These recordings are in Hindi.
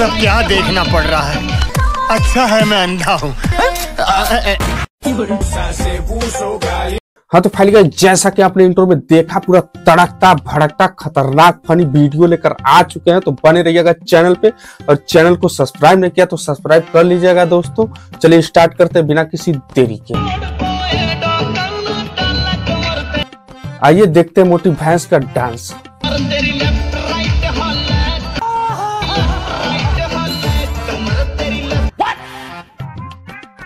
सब क्या देखना पड़ रहा है। अच्छा है मैं अंधा हूँ। हाँ तो फाइनली जैसा कि आपने इंट्रो में देखा, पूरा तड़कता भड़कता खतरनाक फनी वीडियो लेकर आ चुके हैं। तो बने रहिएगा चैनल पे, और चैनल को सब्सक्राइब नहीं किया तो सब्सक्राइब कर लीजिएगा दोस्तों। चलिए स्टार्ट करते हैं बिना किसी देरी के। आइए देखते हैं मोटी भैंस का डांस।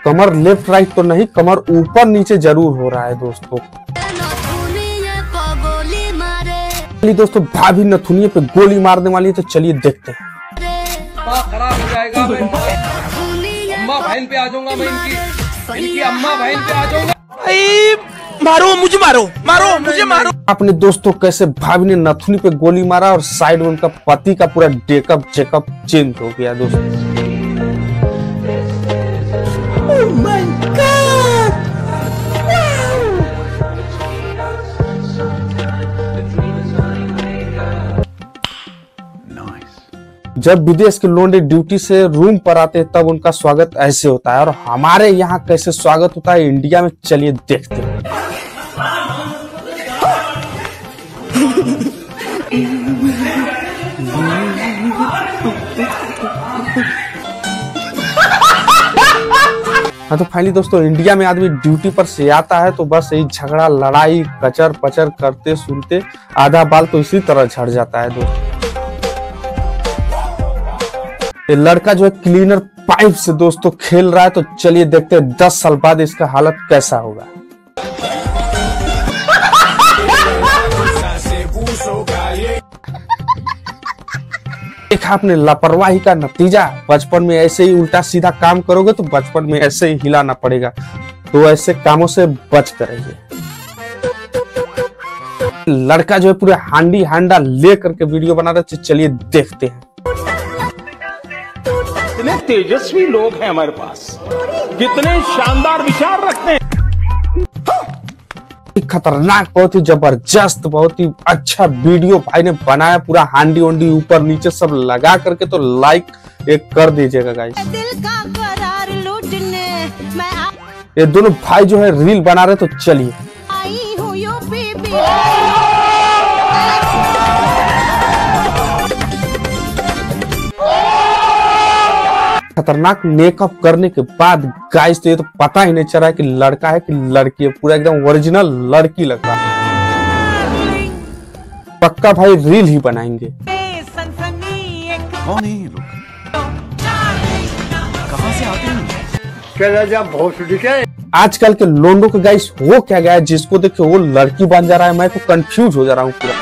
कमर लेफ्ट राइट तो नहीं, कमर ऊपर नीचे जरूर हो रहा है दोस्तों। दोस्तों भाभी नथुनिये पे गोली मारने वाली है, तो चलिए देखते हैं। खराब हो जाएगा, मैं अम्मा बहन पे आ जाऊंगा, मैं इनकी अम्मा बहन पे आ जाऊंगा। मारो मुझे, मारो मुझे, मारो। आपने दोस्तों कैसे भाभी ने नथुनी पे गोली मारा और साइड में उनका पति का पूरा डेकअप चेकअप चेंज हो गया दोस्तों। Oh my God! जब विदेश के लौंडे ड्यूटी से रूम पर आते हैं तब उनका स्वागत ऐसे होता है, और हमारे यहाँ कैसे स्वागत होता है इंडिया में, चलिए देखते हैं। हाँ तो फाइनली दोस्तों इंडिया में आदमी ड्यूटी पर से आता है तो बस यही झगड़ा लड़ाई कचर पचर करते सुनते आधा बाल तो इसी तरह झड़ जाता है दोस्तों। ये लड़का जो है क्लीनर पाइप से दोस्तों खेल रहा है, तो चलिए देखते हैं 10 साल बाद इसका हालत कैसा होगा। देखा आपने लापरवाही का नतीजा। बचपन में ऐसे ही उल्टा सीधा काम करोगे तो बचपन में ऐसे ही हिलाना पड़ेगा, तो ऐसे कामों से बच कर रहिए। लड़का जो है पूरे हांडी हांडा ले करके वीडियो बना रहे थे, चलिए देखते हैं। कितने तेजस्वी लोग हैं हमारे पास, कितने शानदार विचार रखते हैं। खतरनाक, बहुत ही जबरदस्त, बहुत ही अच्छा वीडियो भाई ने बनाया। पूरा हांडी ओंडी ऊपर नीचे सब लगा करके, तो लाइक एक कर दीजिएगा गाइस। ये दोनों भाई जो है रील बना रहे, तो चलिए। खतरनाक मेकअप करने के बाद गाइस तो ये तो पता ही नहीं चल रहा है कि लड़का है कि लड़की है। पूरा एकदम ओरिजिनल लड़की लग रहा है। पक्का भाई रील ही बनाएंगे। कौन है ये लोग? कहां से आते हैं? आजकल के लोंडों के गाइस हो क्या गया है, जिसको देखे वो लड़की बन जा रहा है। मैं तो कंफ्यूज हो जा रहा हूँ पूरा।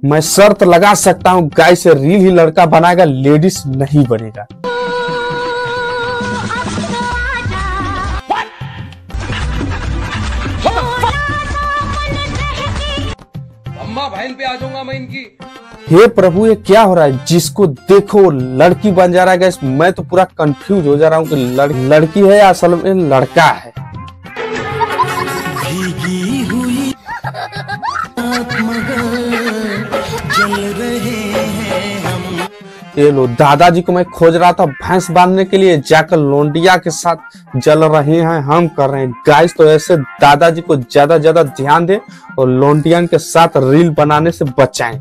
मैं शर्त लगा सकता हूँ गाइस से रील ही लड़का बनाएगा, लेडीज नहीं बनेगा। अम्मा बहन पे आ जाऊंगा मैं इनकी। हे प्रभु ये क्या हो रहा है, जिसको देखो लड़की बन जा रहा है गाइस। मैं तो पूरा कंफ्यूज हो जा रहा हूँ कि लड़की है या असल में लड़का है। भीगी हुई ये लो, दादाजी को मैं खोज रहा था भैंस बांधने के लिए, जाकर लोंडिया के साथ जल रहे हैं हम कर रहे हैं गाइस। तो ऐसे दादाजी को ज्यादा ध्यान दे और लोंडियन के साथ रील बनाने से बचाएं।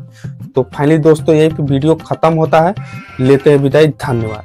तो फाइनली दोस्तों यही पे वीडियो खत्म होता है। लेते हैं विदाई, धन्यवाद।